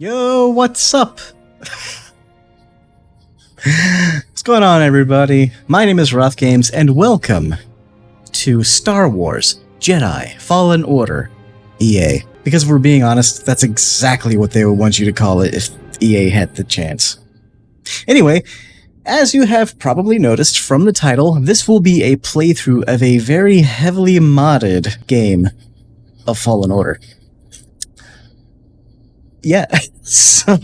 Yo, what's up? What's going on, everybody? My name is RothGamez, and welcome to Star Wars Jedi Fallen Order EA. Because if we're being honest, that's exactly what they would want you to call it if EA had the chance. Anyway, as you have probably noticed from the title, this will be a playthrough of a very heavily modded game of Fallen Order. Yeah, so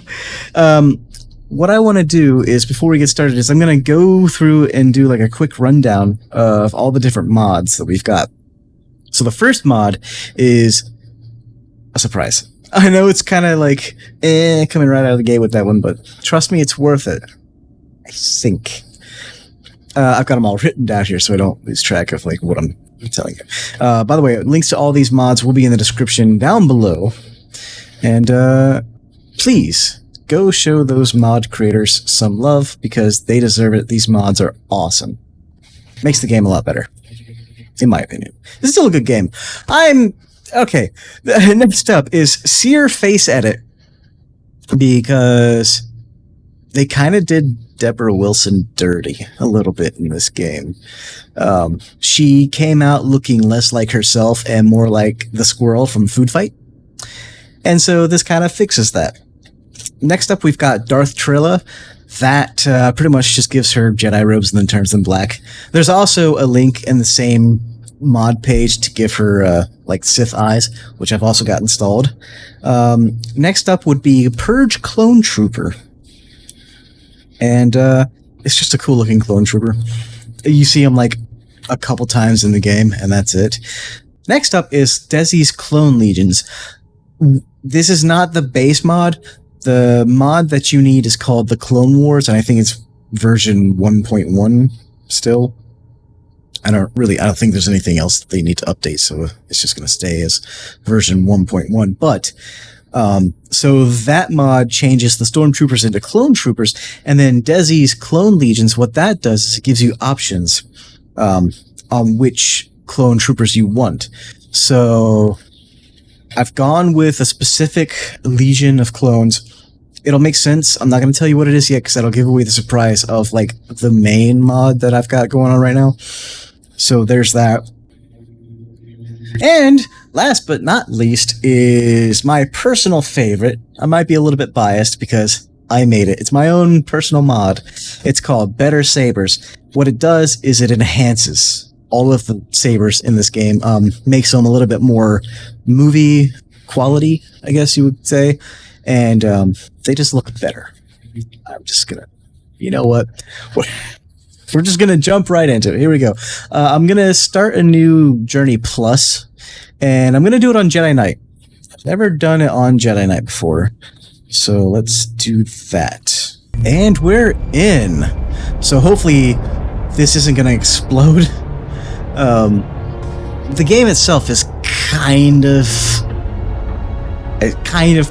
what I want to do is, before we get started, is I'm going to go through and do like a quick rundown of all the different mods that we've got. So the first mod is a surprise. I know it's kind of like, coming right out of the gate with that one, but trust me, it's worth it. I think. I've got them all written down here so I don't lose track of like what I'm telling you. By the way, links to all these mods will be in the description down below. And please go show those mod creators some love because they deserve it. These mods are awesome. Makes the game a lot better, in my opinion. It's still a good game. Okay. Next up is Seer Face Edit, because they kind of did Deborah Wilson dirty a little bit in this game. She came out looking less like herself and more like the squirrel from Food Fight. And so this kind of fixes that. Next up, we've got Darth Trilha. That pretty much just gives her Jedi robes and then turns them black. There's also a link in the same mod page to give her like Sith eyes, which I've also got installed. Next up would be Purge Clone Trooper. And it's just a cool looking clone trooper. You see him like a couple times in the game, and that's it. Next up is Desi's Clone Legions. This is not the base mod. The mod that you need is called the Clone Wars, and I think it's version 1.1 still. I don't think there's anything else that they need to update, so it's just going to stay as version 1.1. But, so that mod changes the Stormtroopers into Clone Troopers, and then Desi's Clone Legions, what that does is it gives you options, on which Clone Troopers you want. So I've gone with a specific legion of clones. It'll make sense. I'm not going to tell you what it is yet because that'll give away the surprise of like the main mod that I've got going on right now. So there's that. And last but not least is my personal favorite. I might be a little bit biased because I made it. It's my own personal mod. It's called Better Sabers. What it does is it enhances all of the sabers in this game, makes them a little bit more movie quality, I guess you would say, and they just look better. I'm just gonna, you know what? We're just gonna jump right into it. Here we go. I'm gonna start a new Journey Plus, and I'm gonna do it on Jedi Knight. I've never done it on Jedi Knight before, so let's do that. And we're in. So hopefully this isn't gonna explode. The game itself is kind of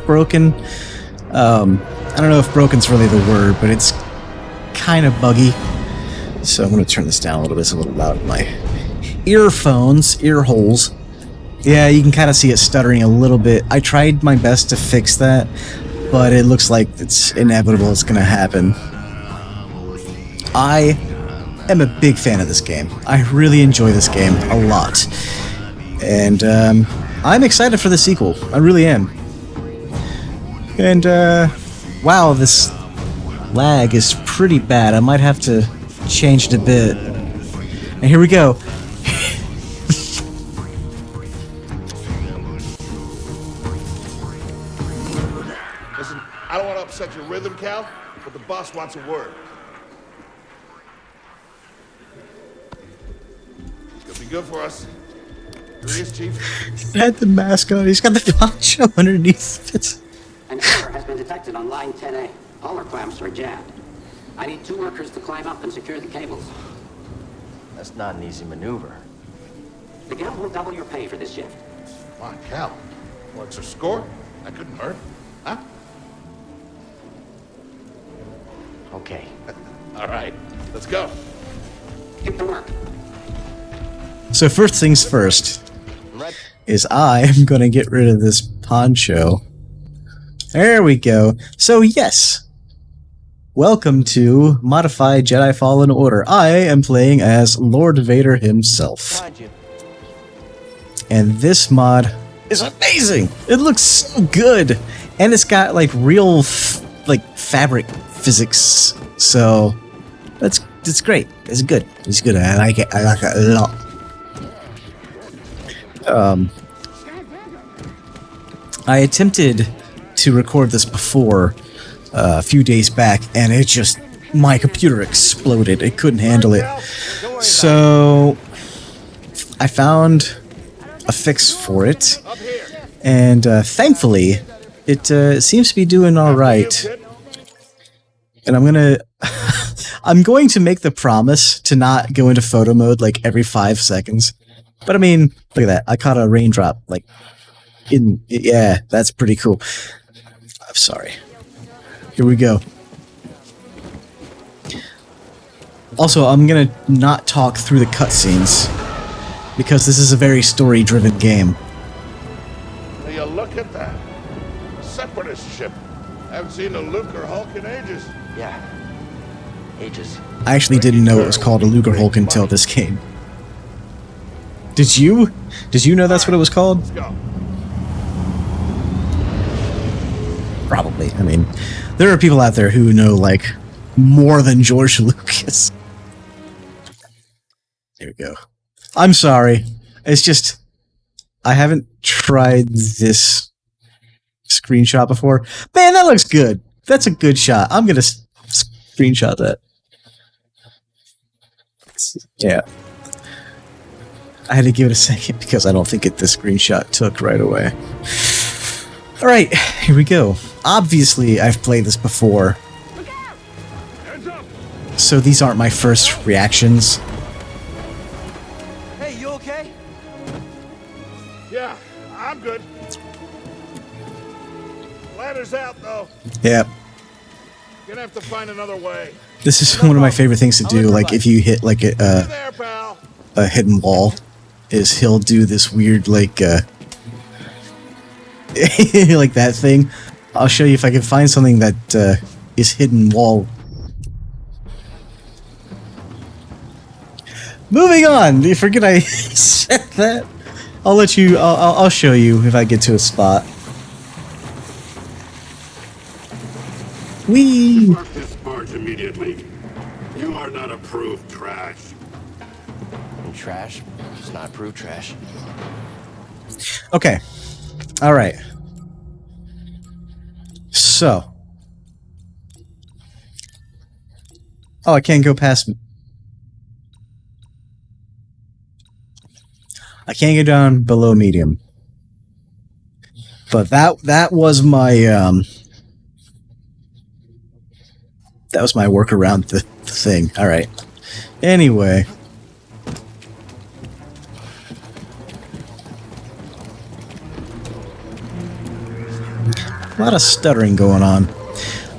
broken. I don't know if broken's really the word, but it's kind of buggy. So I'm going to turn this down a little bit. It's a little loud in my ear holes. Yeah, you can kind of see it stuttering a little bit. I tried my best to fix that, but it looks like it's inevitable. It's going to happen. I am a big fan of this game. I really enjoy this game a lot. And I'm excited for the sequel. I really am. And wow, this lag is pretty bad. I might have to change it a bit. And here we go. Listen, I don't want to upset your rhythm, Cal, but the boss wants a word. Could be good for us. Here he is, Chief. He had the mask on. He's got the poncho underneath it. An error has been detected on line 10A. All our clamps are jammed. I need 2 workers to climb up and secure the cables. That's not an easy maneuver. The guild will double your pay for this shift. Come on, Cal. What's our score? That couldn't hurt. Huh? Okay. All right, let's go. Get to work. So first things first is I am going to get rid of this poncho There we go. So yes, welcome to Modified Jedi Fallen Order. I am playing as Lord Vader himself. And this mod is amazing! It looks so good! And it's got like real fabric physics. So it's great. It's good. It's good. I like it. I like it a lot. I attempted to record this before a few days back, and it just, my computer exploded. It couldn't handle it. So I found a fix for it, and thankfully it seems to be doing all right. And I'm going to make the promise to not go into photo mode like every 5 seconds. But I mean, look at that. I caught a raindrop like yeah, that's pretty cool. I'm sorry. Here we go. Also, I'm gonna not talk through the cutscenes because this is a very story-driven game. Will you look at that? A separatist ship. I haven't seen a Luke or Hulk in ages. Yeah. Ages. I actually didn't know it was called a Luger Hulk until this game. Did you? Did you know that's what it was called? Let's go. Probably. I mean, there are people out there who know, like, more than George Lucas. There we go. I'm sorry. It's just, I haven't tried this screenshot before. Man, that looks good. That's a good shot. I'm gonna screenshot that. Yeah. I had to give it a second because I don't think the screenshot took right away. Alright, here we go. Obviously, I've played this before. So these aren't my first reactions. Hey, you okay? Yeah, I'm good. Ladder's out, though. Yep. Gonna have to find another way. This is one of my favorite things to do, like if you hit like Hey there, pal. a hidden wall, is he'll do this weird like like that thing. I'll show you if I can find something that is hidden wall. Moving on. You forget I said that. I'll let you. I'll show you if I get to a spot. Whee! Mark this barge immediately. You are not approved trash. And trash is not approved trash. Okay. All right. So. Oh, I can't go past. I can't go down below medium. But that was my that was my work around the thing. All right. Anyway. A lot of stuttering going on.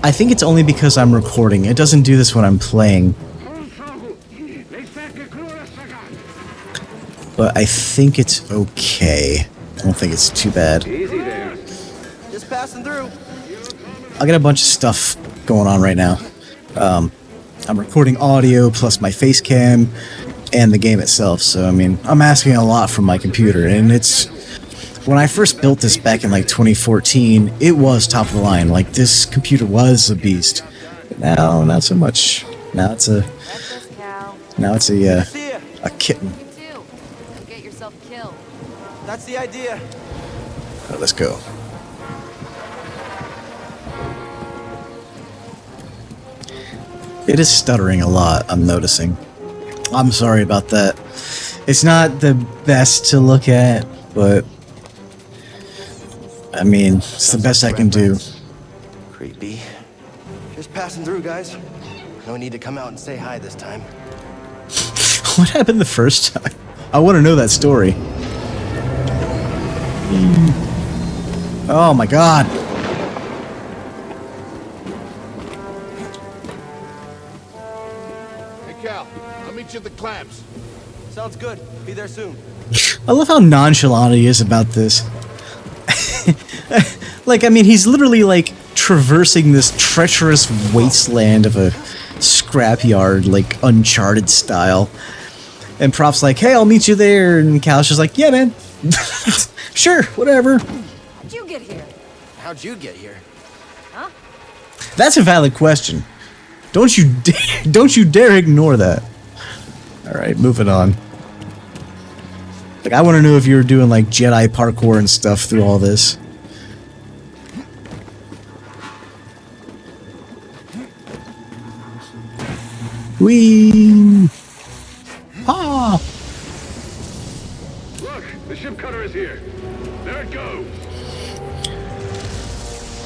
I think it's only because I'm recording. It doesn't do this when I'm playing. But I think it's okay. I don't think it's too bad. Easy there. Just passing through. I got a bunch of stuff going on right now. I'm recording audio plus my face cam and the game itself. So, I mean, I'm asking a lot from my computer. And it's... When I first built this back in like 2014, it was top of the line. Like, this computer was a beast. But now, not so much. Now it's a kitten. Get yourself killed. That's the idea. Oh, let's go. It is stuttering a lot, I'm noticing. I'm sorry about that. It's not the best to look at, but... I mean, it's the best I can do. Creepy. Just passing through, guys. No need to come out and say hi this time. What happened the first time? I want to know that story. Oh my god. Hey, Cal. I'll meet you at the clamps. Sounds good. Be there soon. I love how nonchalant he is about this. Like, I mean, he's literally, like, traversing this treacherous wasteland of a scrapyard, like, Uncharted style. And Prof's like, hey, I'll meet you there. And Cal's just like, yeah, man. Sure, whatever. How'd you get here? How'd you get here? Huh? That's a valid question. Don't you dare ignore that. Alright, moving on. Like, I want to know if you were doing, like, Jedi parkour and stuff through all this. Whee! Ah! Look, the ship cutter is here. There it goes.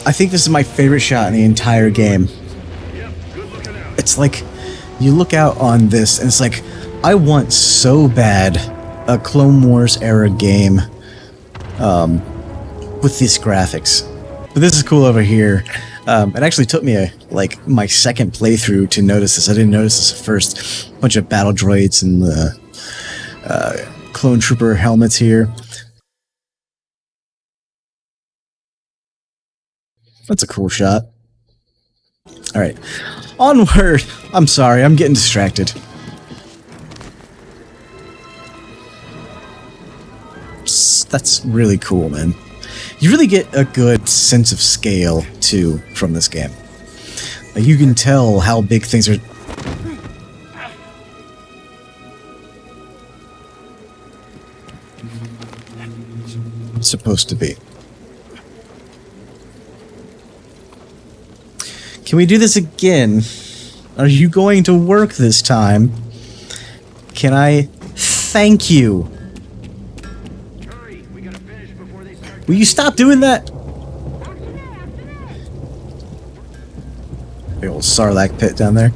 I think this is my favorite shot in the entire game. Yep, good looking out. It's like, you look out on this, and it's like, I want so bad a Clone Wars era game with these graphics. But this is cool over here. It actually took me my second playthrough to notice this. I didn't notice this at first. Bunch of battle droids and the clone trooper helmets here. That's a cool shot. Alright. Onward! I'm sorry, I'm getting distracted. That's really cool, man. You really get a good sense of scale, too, from this game. Like, you can tell how big things are... supposed to be. Can we do this again? Are you going to work this time? Can I thank you? Hurry, we gotta finish before they start. Will you stop doing that? Big old Sarlacc pit down there.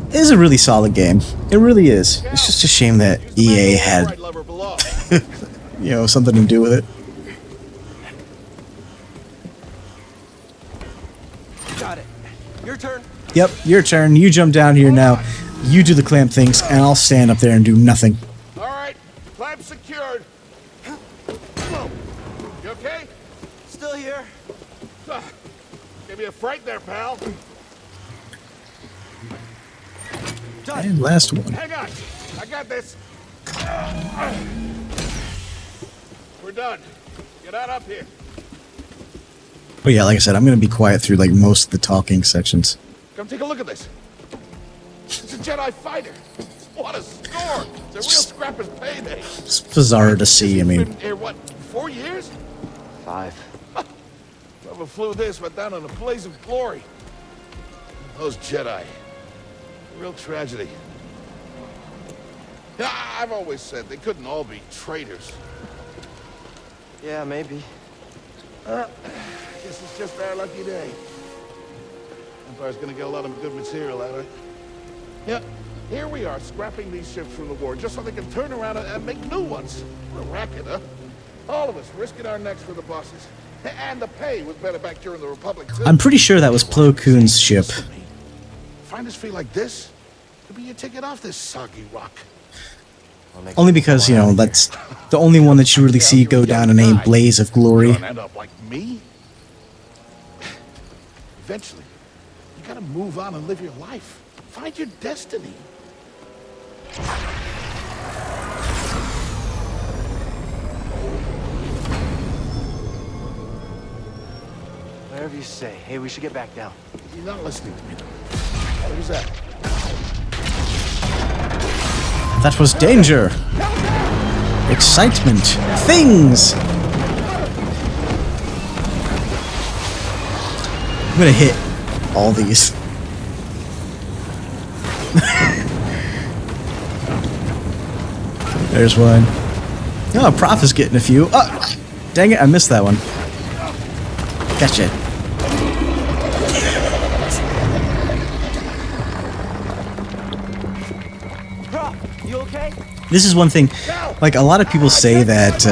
It is a really solid game. It really is. It's just a shame that EA had, Right lever below. you know, something to do with it. Got it. Your turn. Yep, your turn. You jump down here now. You do the clamp things, and I'll stand up there and do nothing. All right, clamp secured. Whoa. You okay? Still here. Give me a fright there, pal. And last one. Hang on. I got this. We're done. Get out up here. But yeah, like I said, I'm going to be quiet through like most of the talking sections. Come take a look at this. It's a Jedi fighter. What a score. It's a real scrapper's payday. It's bizarre to see, I mean. Been here, what, 4 years? 5. Whoever flew this went down in a blaze of glory. Those Jedi. Real tragedy. Yeah, I've always said they couldn't all be traitors. Yeah, maybe. Guess it's just our lucky day. Empire's gonna get a lot of good material out of it. Yeah, here we are, scrapping these ships from the war just so they can turn around and make new ones. What a racket, huh? All of us risking our necks for the bosses. And the pay was better back during the Republic, too. I'm pretty sure that was Plo Koon's ship. Find us feel like this? Could be your ticket off this soggy rock. Only because, you know, that's the only one that you really see go down in a blaze of glory. You're gonna end up like me? Eventually, you gotta move on and live your life. Find your destiny. Whatever you say. Hey, we should get back down. You're not listening to me. What was that? That was danger. Excitement. Things. I'm gonna hit all these. There's one. Oh, Prof is getting a few. Oh, dang it, I missed that one. Gotcha. You okay? This is one thing, like, a lot of people say that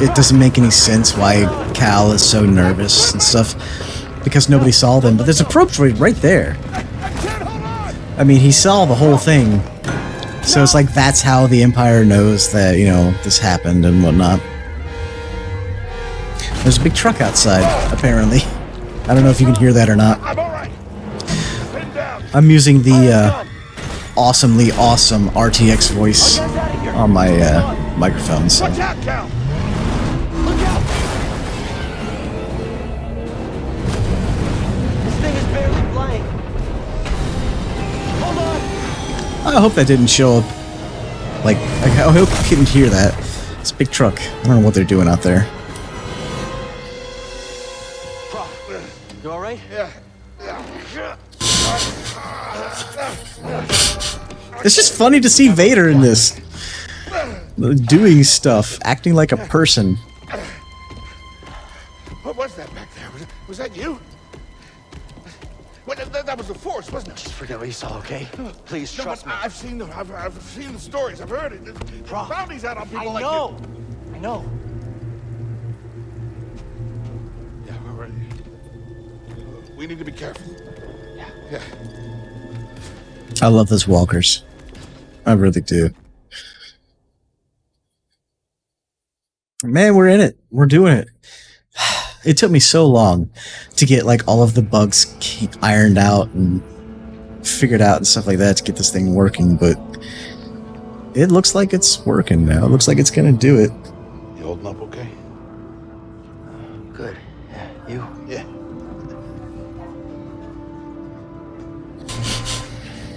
it doesn't make any sense why Cal is so nervous and stuff, because nobody saw them, but there's a probe droid right there. I mean, he saw the whole thing, so it's like that's how the Empire knows that, you know, this happened and whatnot. There's a big truck outside, apparently. I don't know if you can hear that or not. I'm all right. Pinned down. I'm using the awesomely awesome RTX voice on my microphone, so. Watch out, Cal. Look out! This thing is barely flying. Hold on! I hope that didn't show up. Like, I hope you couldn't hear that. It's a big truck. I don't know what they're doing out there. Prof, you all right? Yeah. It's just funny to see Vader in this. Doing stuff, acting like a person. What was that back there? Was that you? Well, that was the Force, wasn't it? Just forget what you saw, okay? Please No, trust me. I've seen the stories. I've heard it. There's Prof, bounties out on people like I know. you. Yeah, we're ready. We need to be careful. Yeah. I love those walkers. I really do. Man, we're in it. We're doing it. It took me so long to get like all of the bugs ironed out and figured out and stuff like that to get this thing working, but it looks like it's working now. It looks like it's gonna do it. You holding up okay? Good. Yeah, you? Yeah.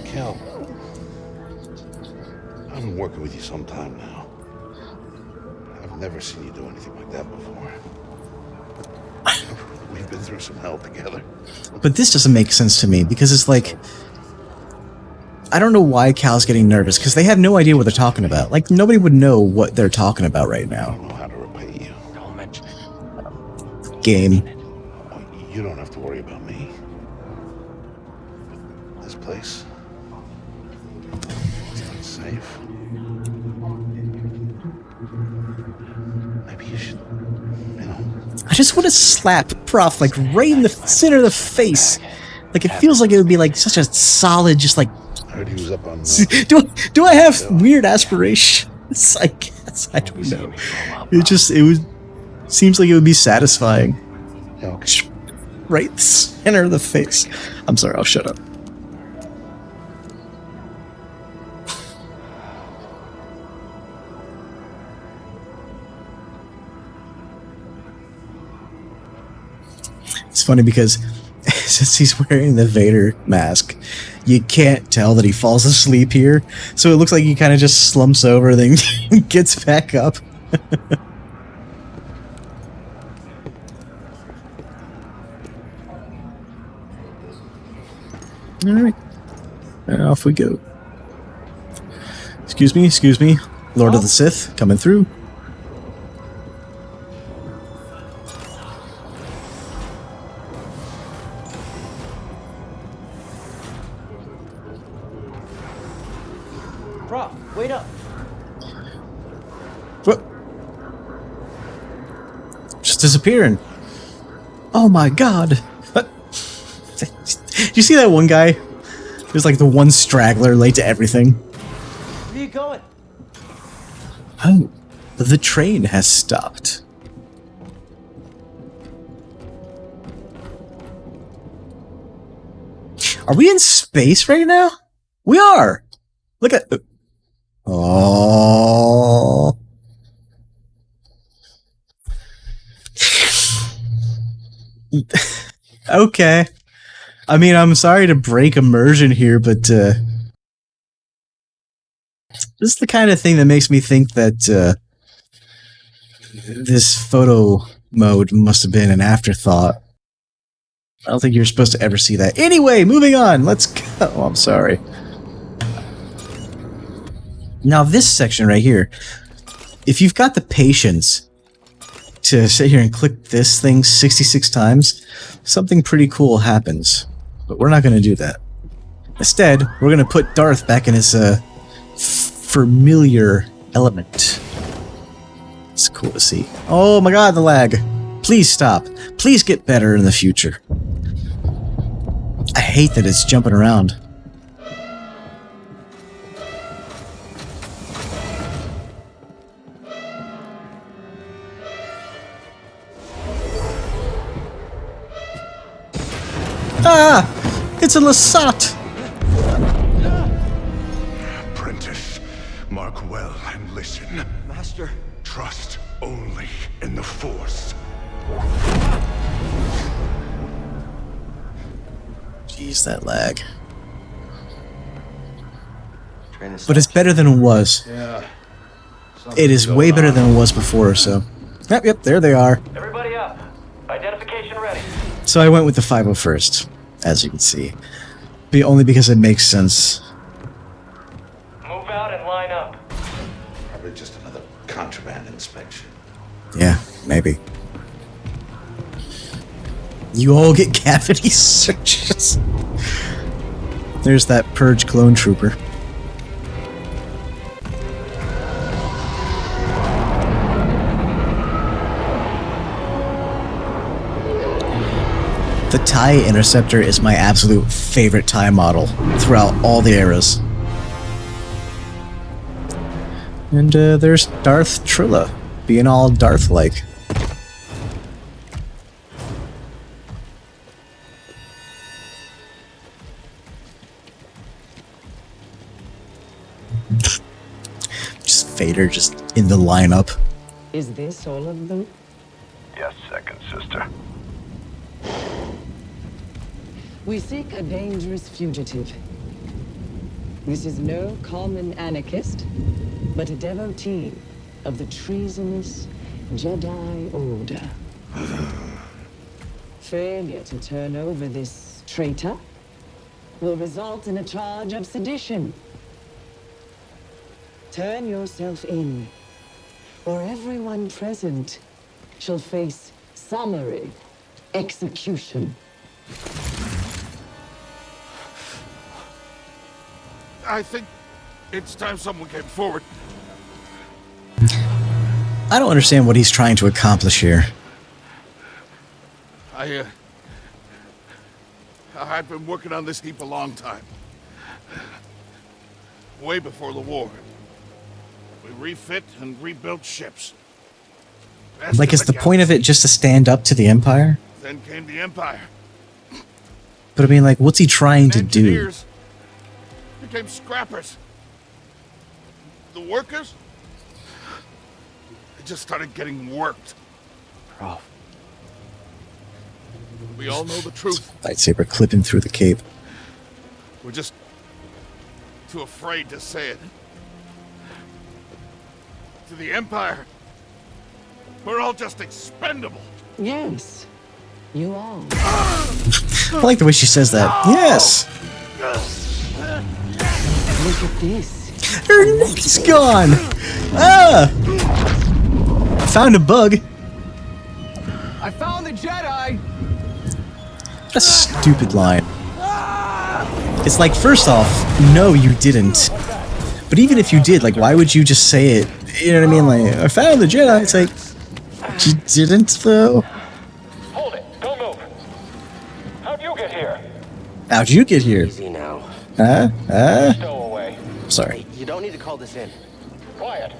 Cal, I've been working with you some time now. I've never seen you do anything like that before. We've been through some hell together. But this doesn't make sense to me because it's like, I don't know why Cal's getting nervous because they have no idea what they're talking about. Like, nobody would know what they're talking about right I now. don't know how to repay you. Don't mention it. Game. You don't have to worry about me. This place, it's not safe. Maybe you should, I just want to slap Prof like right in the center of the face. Like, it feels like it would be like such a solid, just like. I heard he was up on. Do I have weird aspirations? I guess I don't know. Seems like it would be satisfying. Yeah, okay. Right in the center of the face. I'm sorry, I'll shut up. It's funny because since he's wearing the Vader mask, you can't tell that he falls asleep here. So it looks like he kind of just slumps over, then gets back up. Alright. And off we go. Excuse me. Lord of the Sith, coming through. Prof, wait up. What? Just disappearing. Oh my god. What? Did you see that one guy? There's like the one straggler late to everything. Where are you going? Oh, the train has stopped. Are we in space right now? We are. Look at. Oh. Okay. I mean, I'm sorry to break immersion here, but this is the kind of thing that makes me think that this photo mode must have been an afterthought. I don't think you're supposed to ever see that. Anyway, moving on. Let's go. Oh, I'm sorry. Now, this section right here, if you've got the patience to sit here and click this thing 66 times, something pretty cool happens. But we're not going to do that. Instead, we're going to put Darth back in his familiar element. It's cool to see. Oh my god, the lag. Please stop. Please get better in the future. I hate that it's jumping around. Ah! It's a Lasat! Apprentice, mark well and listen. Master. Trust only in the Force. Jeez, that lag. But it's better than it was. Yeah. It is way better than it was before, so... Yep, there they are. Everybody up. Identification ready. So I went with the 501st, as you can see. Only because it makes sense. Move out and line up. Probably just another contraband inspection. Yeah, maybe. You all get cavity searches. There's that Purge clone trooper. The TIE Interceptor is my absolute favorite TIE model throughout all the eras. And there's Darth Trilha, being all Darth-like. Just Vader just in the lineup. Is this all of them? Yes, second sister. We seek a dangerous fugitive. This is no common anarchist, but a devotee of the treasonous Jedi Order. Failure to turn over this traitor will result in a charge of sedition. Turn yourself in, or everyone present shall face summary execution. I think it's time someone came forward. I don't understand what he's trying to accomplish here. I've been working on this heap a long time. Way before the war. We refit and rebuilt ships. Like, is the point of it just to stand up to the Empire? Then came the Empire. But I mean, like, what's he trying to do? Engineers became scrappers. The workers, they just started getting worked. Prof. We all know the truth. Lightsaber clipping through the cape. We're just too afraid to say it. To the Empire, we're all just expendable. Yes, you are. I like the way she says that. Yes! Look at this. Her neck's gone! Ah! Found a bug. I found the Jedi! What a stupid line. It's like, first off, no, you didn't. But even if you did, like, why would you just say it? You know what I mean? Like, I found the Jedi. It's like, you didn't, though? Hold it. Don't move. How'd you get here? How'd you get here? Easy now. Stowaway. Sorry. You don't need to call this in. Quiet.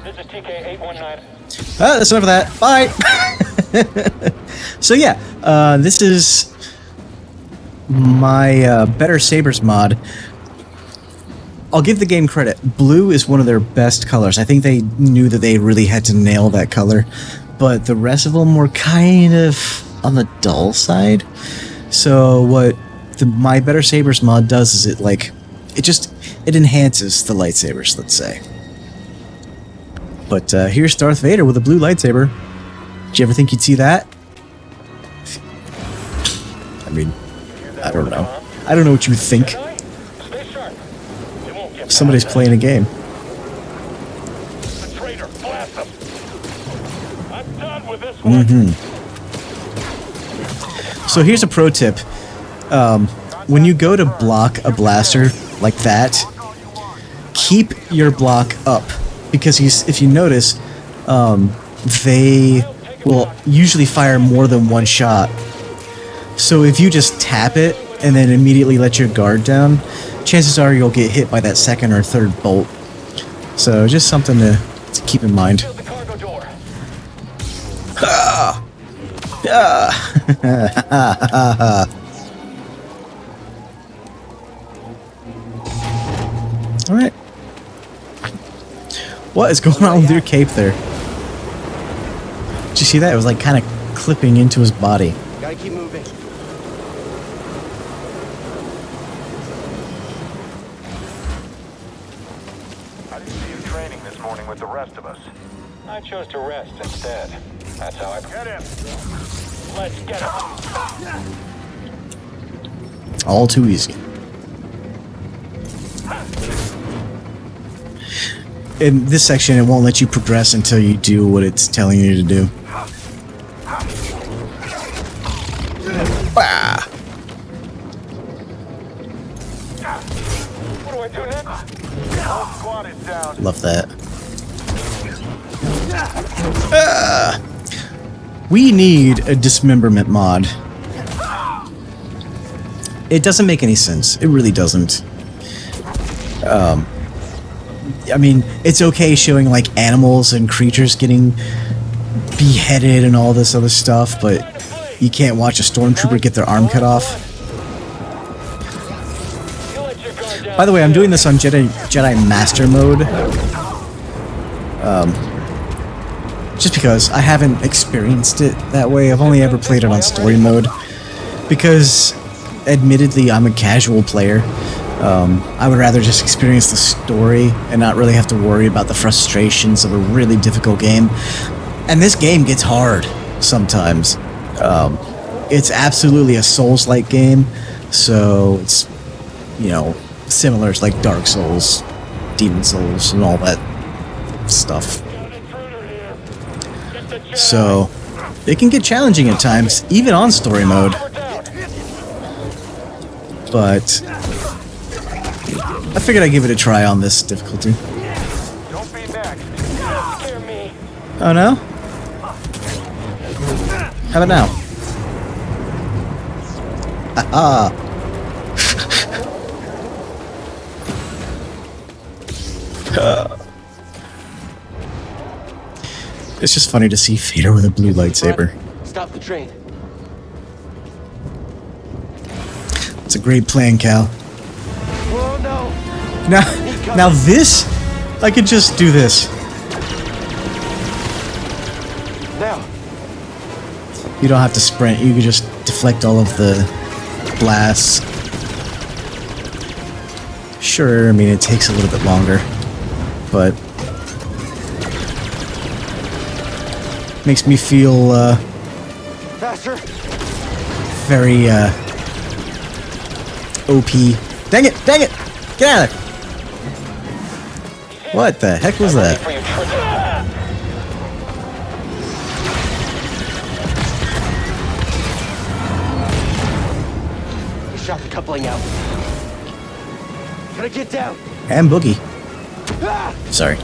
This is TK-819. That's enough of that. Bye! So yeah, this is my Better Sabers mod. I'll give the game credit. Blue is one of their best colors. I think they knew that they really had to nail that color. But the rest of them were kind of on the dull side. So what my Better Sabers mod does is it enhances the lightsabers, let's say. But here's Darth Vader with a blue lightsaber. Did you ever think you'd see that? I mean, I don't know. I don't know what you think. Stay sharp. It won't get Somebody's past playing a game. that. The traitor. Blast him. I'm done with this one. So here's a pro tip. When you go to block a blaster like that, keep your block up. Because if you notice, they will usually fire more than one shot. So if you just tap it and then immediately let your guard down, chances are you'll get hit by that second or third bolt. So just something to keep in mind. The cargo door. Alright. What is going on with your cape there? Did you see that? It was like kind of clipping into his body. Gotta keep moving. I didn't see you training this morning with the rest of us. I chose to rest instead. That's how I get him. Let's get him. All too easy. In this section, it won't let you progress until you do what it's telling you to do. Ah. What do I do next? Whole squad is down. Love that. We need a dismemberment mod. It doesn't make any sense. It really doesn't. I mean, it's okay showing like animals and creatures getting beheaded and all this other stuff, but you can't watch a stormtrooper get their arm cut off. By the way, I'm doing this on Jedi Master mode. Just because I haven't experienced it that way. I've only ever played it on story mode. Because, admittedly, I'm a casual player. I would rather just experience the story and not really have to worry about the frustrations of a really difficult game. And this game gets hard sometimes. It's absolutely a Souls-like game, so it's, you know, similar to like Dark Souls, Demon Souls, and all that stuff. So, it can get challenging at times, even on story mode. But I figured I'd give it a try on this difficulty. Don't be next. Scare me. Oh no? How about now? Aha! It's just funny to see Vader with a blue lightsaber. Stop the train. It's a great plan, Cal. Oh no! Now this, I could just do this. Now. You don't have to sprint. You can just deflect all of the blasts. Sure, I mean it takes a little bit longer, but makes me feel Faster. very OP. Dang it! Dang it! Get out of there! What the heck was that? You shot the coupling out. Gotta get down. And Boogie. Sorry.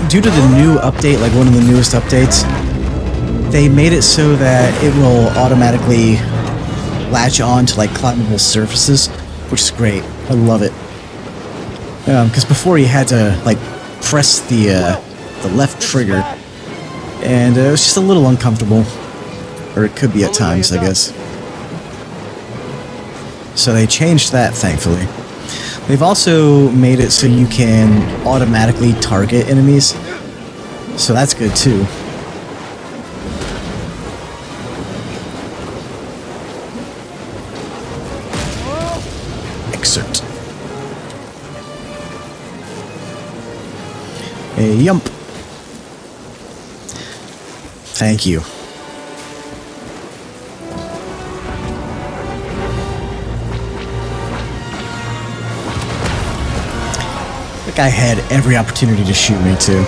Due to the new update, like one of the newest updates, they made it so that it will automatically latch on to like climbable surfaces, which is great. I love it. Because before you had to like press the left trigger, and it was just a little uncomfortable, or it could be at times, I guess. So they changed that, thankfully. They've also made it so you can automatically target enemies, so that's good too. Excerpt. A yump. Thank you. That guy had every opportunity to shoot me too.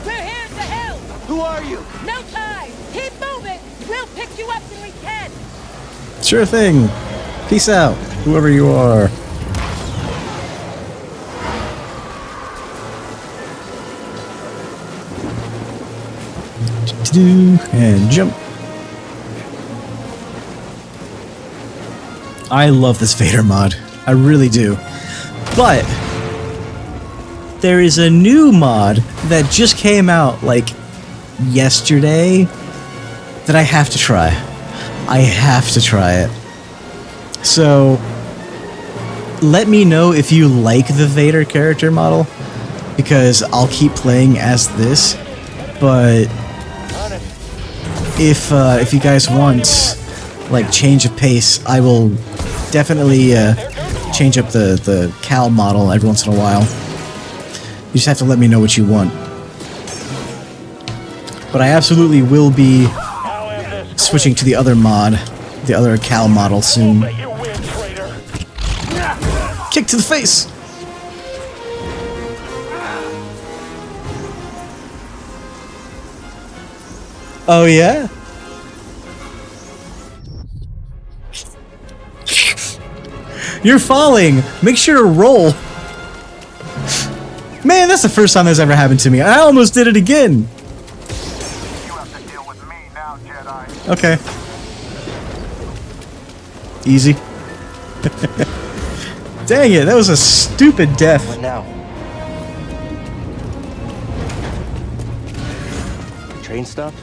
We're here to help! Who are you? No time! Keep moving! We'll pick you up when we can! Sure thing. Peace out, whoever you are. And jump. I love this Vader mod. I really do. But there is a new mod that just came out like yesterday that I have to try. I have to try it. So, let me know if you like the Vader character model, because I'll keep playing as this. But if you guys want like change of pace, I will definitely change up the Cal model every once in a while. You just have to let me know what you want. But I absolutely will be switching to the other mod, the other Cal model soon. Kick to the face! Oh yeah? You're falling! Make sure to roll! Man, that's the first time that's ever happened to me. I almost did it again! You have to deal with me now, Jedi. Okay. Easy. Dang it, that was a stupid death. What now? Train stop?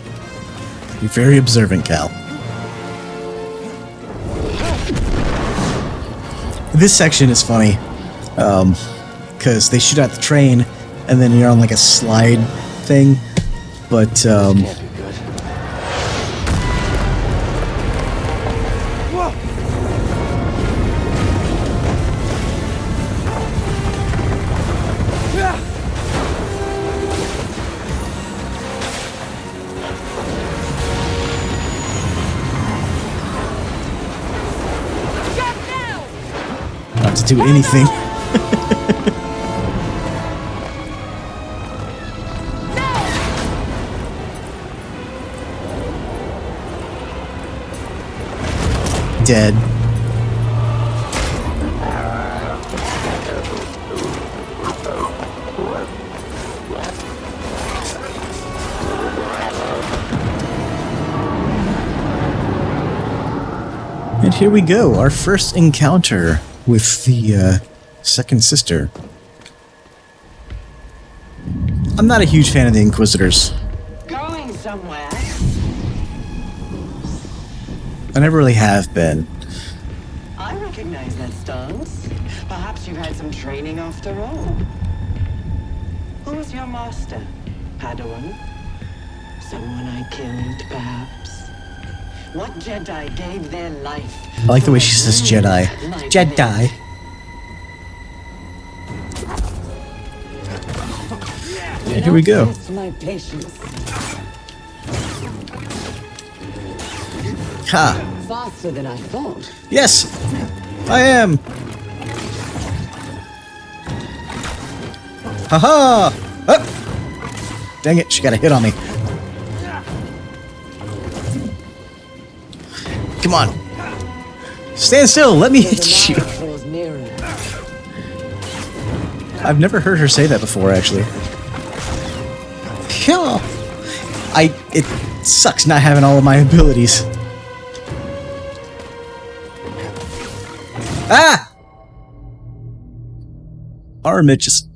You're very observant, Cal. This section is funny, because they shoot out the train, and then you're on like a slide thing, but Can't be good. not to do anything. Dead. And here we go, our first encounter with the second sister. I'm not a huge fan of the Inquisitors. Going somewhere? I never really have been. I recognize that stance. Perhaps you've had some training after all. Who was your master? Padawan? Someone I killed, perhaps? What Jedi gave their life? I like the way she says Jedi. Jedi. And here we go. Test my patience. Ha! Faster than I thought. Yes! I am! Haha! Oh! Dang it, she got a hit on me. Come on. Stand still, let me hit you. I've never heard her say that before, actually. Yeah. It sucks not having all of my abilities. Ah! Armit just...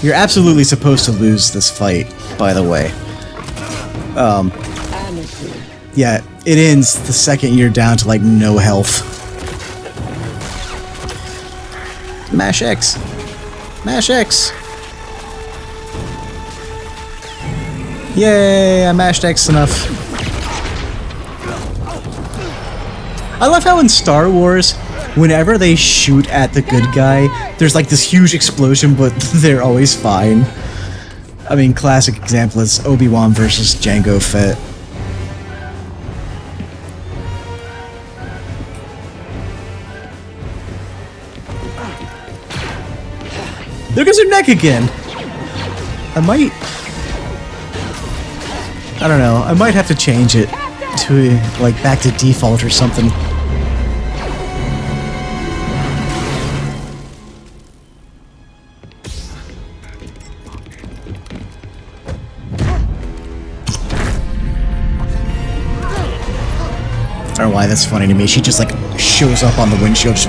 You're absolutely supposed to lose this fight, by the way. Yeah, it ends the second you're down to, like, no health. Mash X! Mash X! Yay, I mashed X enough. I love how in Star Wars, whenever they shoot at the good guy, there's like this huge explosion, but they're always fine. I mean, classic example is Obi-Wan versus Jango Fett. There goes her neck again! I don't know, I might have to change it to, like, back to default or something. I don't know why that's funny to me. She just, like, shows up on the windshield. Just...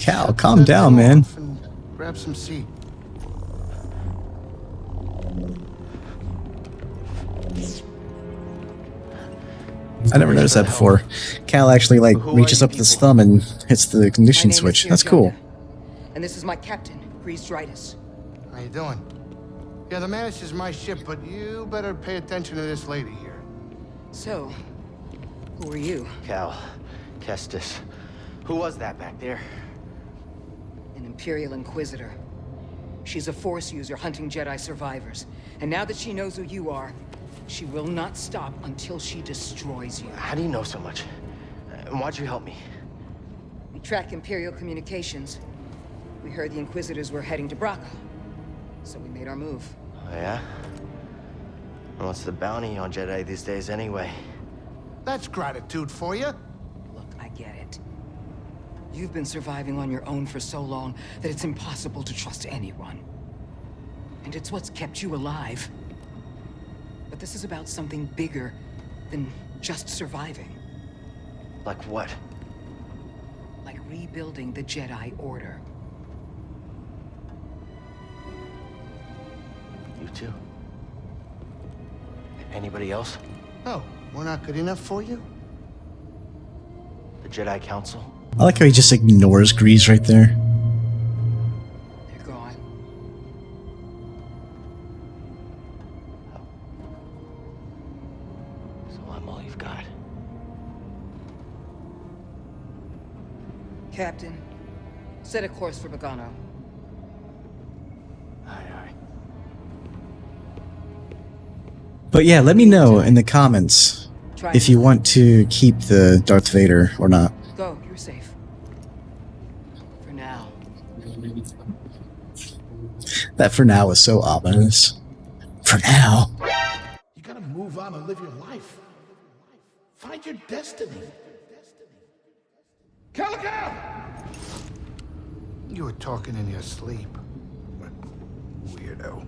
Cal, calm down, man. Grab some seat. I never noticed that before. Cal actually, like, reaches up with his thumb and hits the ignition switch. That's cool. And this is my captain, Dridus. How you doing? Yeah, the Mantis is my ship, but you better pay attention to this lady here. So, who are you? Cal, Kestis. Who was that back there? An Imperial Inquisitor. She's a Force user hunting Jedi survivors. And now that she knows who you are, she will not stop until she destroys you. How do you know so much? And why'd you help me? We track Imperial communications. We heard the Inquisitors were heading to Braca. So we made our move. Oh, yeah? And what's the bounty on Jedi these days anyway? That's gratitude for you. Look, I get it. You've been surviving on your own for so long that it's impossible to trust anyone. And it's what's kept you alive. But this is about something bigger than just surviving. Like what? Like rebuilding the Jedi Order. You too? Anybody else? Oh, we're not good enough for you? The Jedi Council? I like how he just ignores Grease right there. They're gone. So I'm all you've got. Captain, set a course for Bogano. Aye. But yeah, let me know in the comments if you want to keep the Darth Vader or not. Go, you're safe. For now. That for now is so ominous. For now. You gotta move on and live your life. Find your destiny. Calico! You were talking in your sleep. Weirdo.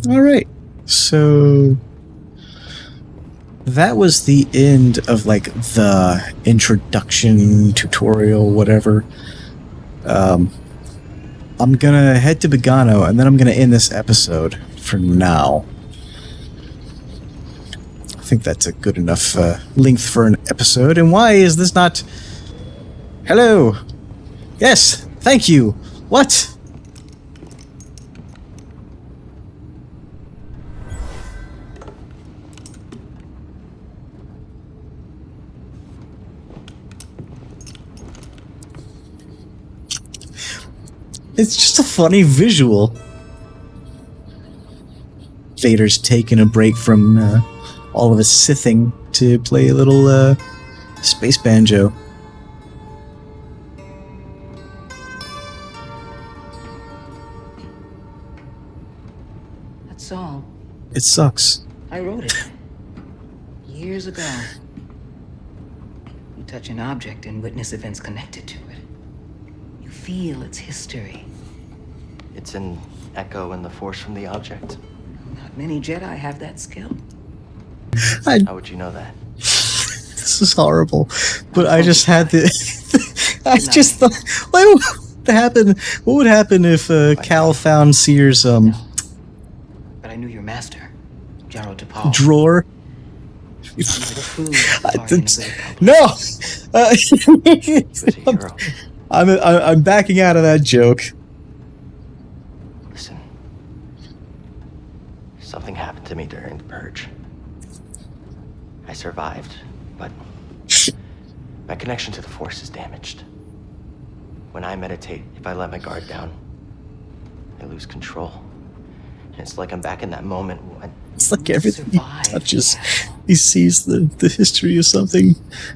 Alright, so that was the end of like the introduction tutorial, whatever. I'm gonna head to Bogano and then I'm gonna end this episode for now. I think that's a good enough length for an episode. And why is this not... Hello! Yes, thank you! What? It's just a funny visual. Vader's taking a break from all of his sithing to play a little space banjo. That song, It sucks. I wrote it. Years ago. You touch an object and witness events connected to it. You feel its history. It's an echo in the Force from the object. Not many Jedi have that skill. How would you know that? This is horrible. But I just had the... I just thought... What would happen if Cal found Seer's But I knew your master, Jaro Tapal. drawer? No! He's a hero. I'm backing out of that joke. Listen. Something happened to me during the Purge. I survived, but my connection to the Force is damaged. When I meditate, if I let my guard down, I lose control. And it's like I'm back in that moment when... It's like everything he touches, he sees the history of something.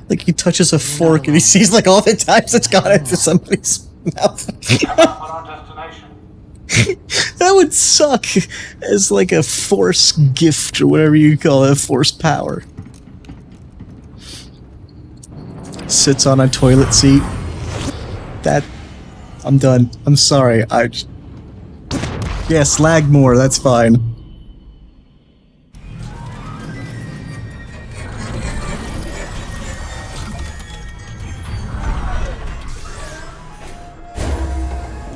Like he touches a fork and he sees like all the times it's gone into somebody's mouth. That would suck as like a force gift or whatever you call it, force power. Sits on a toilet seat. I'm done. I'm sorry. Yes, lag more, that's fine.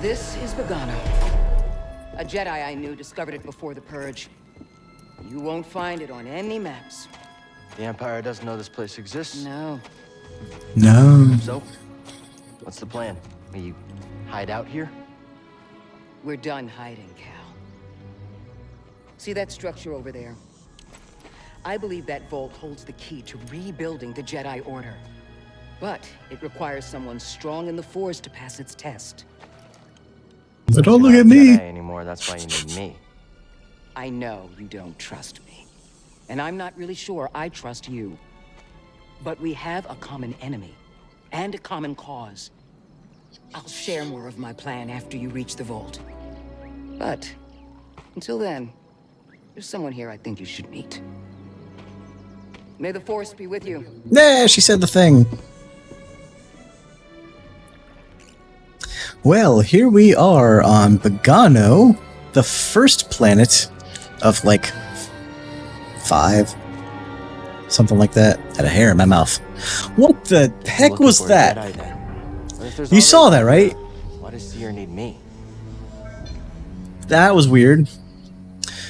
This is Bogano. A Jedi I knew discovered it before the Purge. You won't find it on any maps. The Empire doesn't know this place exists? No. No. So, what's the plan? Will you hide out here? We're done hiding, Cal. See that structure over there? I believe that vault holds the key to rebuilding the Jedi Order. But it requires someone strong in the Force to pass its test. But don't look You're at not a me. Jedi anymore, that's why you need me. I know you don't trust me. And I'm not really sure I trust you. But we have a common enemy. And a common cause. I'll share more of my plan after you reach the vault. But, until then, there's someone here I think you should meet. May the Force be with you. Nah, she said the thing. Well, here we are on Bogano, the first planet of like 5. Something like that. Had a hair in my mouth. What the heck Looking was for a that? Jedi, then. What if there's You saw that, right? Why does Seer need me? That was weird.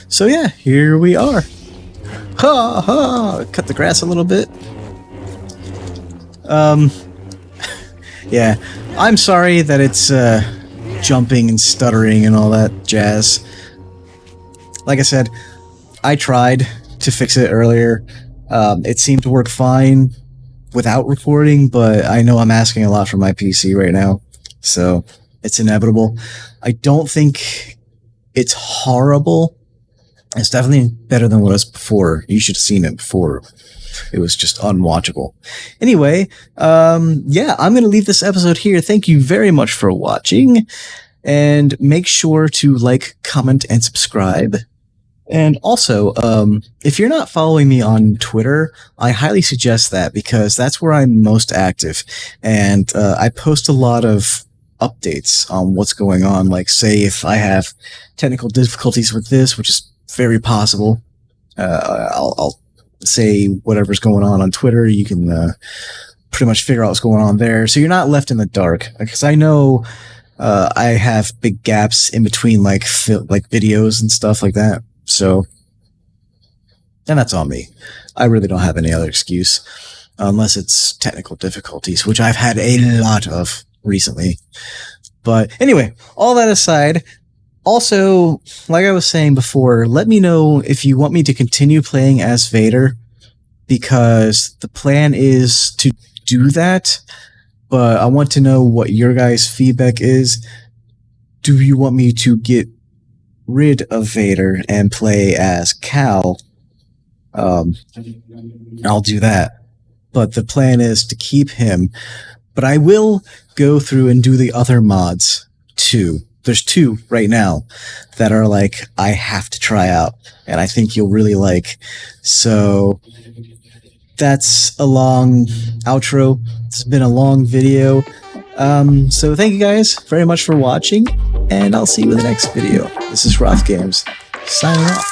So yeah, here we are. Ha ha! Cut the grass a little bit. Yeah, I'm sorry that it's jumping and stuttering and all that jazz. Like I said, I tried to fix it earlier. It seemed to work fine without recording, but I know I'm asking a lot from my PC right now, so it's inevitable. I don't think it's horrible. It's definitely better than what it was before. You should have seen it before. It was just unwatchable. Anyway, yeah, I'm going to leave this episode here. Thank you very much for watching. And make sure to like, comment, and subscribe. And also, if you're not following me on Twitter, I highly suggest that because that's where I'm most active. And I post a lot of updates on what's going on. Like, say, if I have technical difficulties with this, which is very possible, I'll say whatever's going on Twitter. You can pretty much figure out what's going on there. So you're not left in the dark. Because I know I have big gaps in between like videos and stuff like that. So, and that's on me. I really don't have any other excuse unless it's technical difficulties, which I've had a lot of recently. But anyway, all that aside, also, like I was saying before, let me know if you want me to continue playing as Vader, because the plan is to do that, but I want to know what your guys' feedback is. Do you want me to get rid of Vader and play as Cal? I'll do that. But the plan is to keep him. But I will go through and do the other mods too. There's 2 right now that are like, I have to try out, and I think you'll really like. So that's a long outro. It's been a long video. So thank you guys very much for watching, and I'll see you in the next video. This is RothGamez, signing off.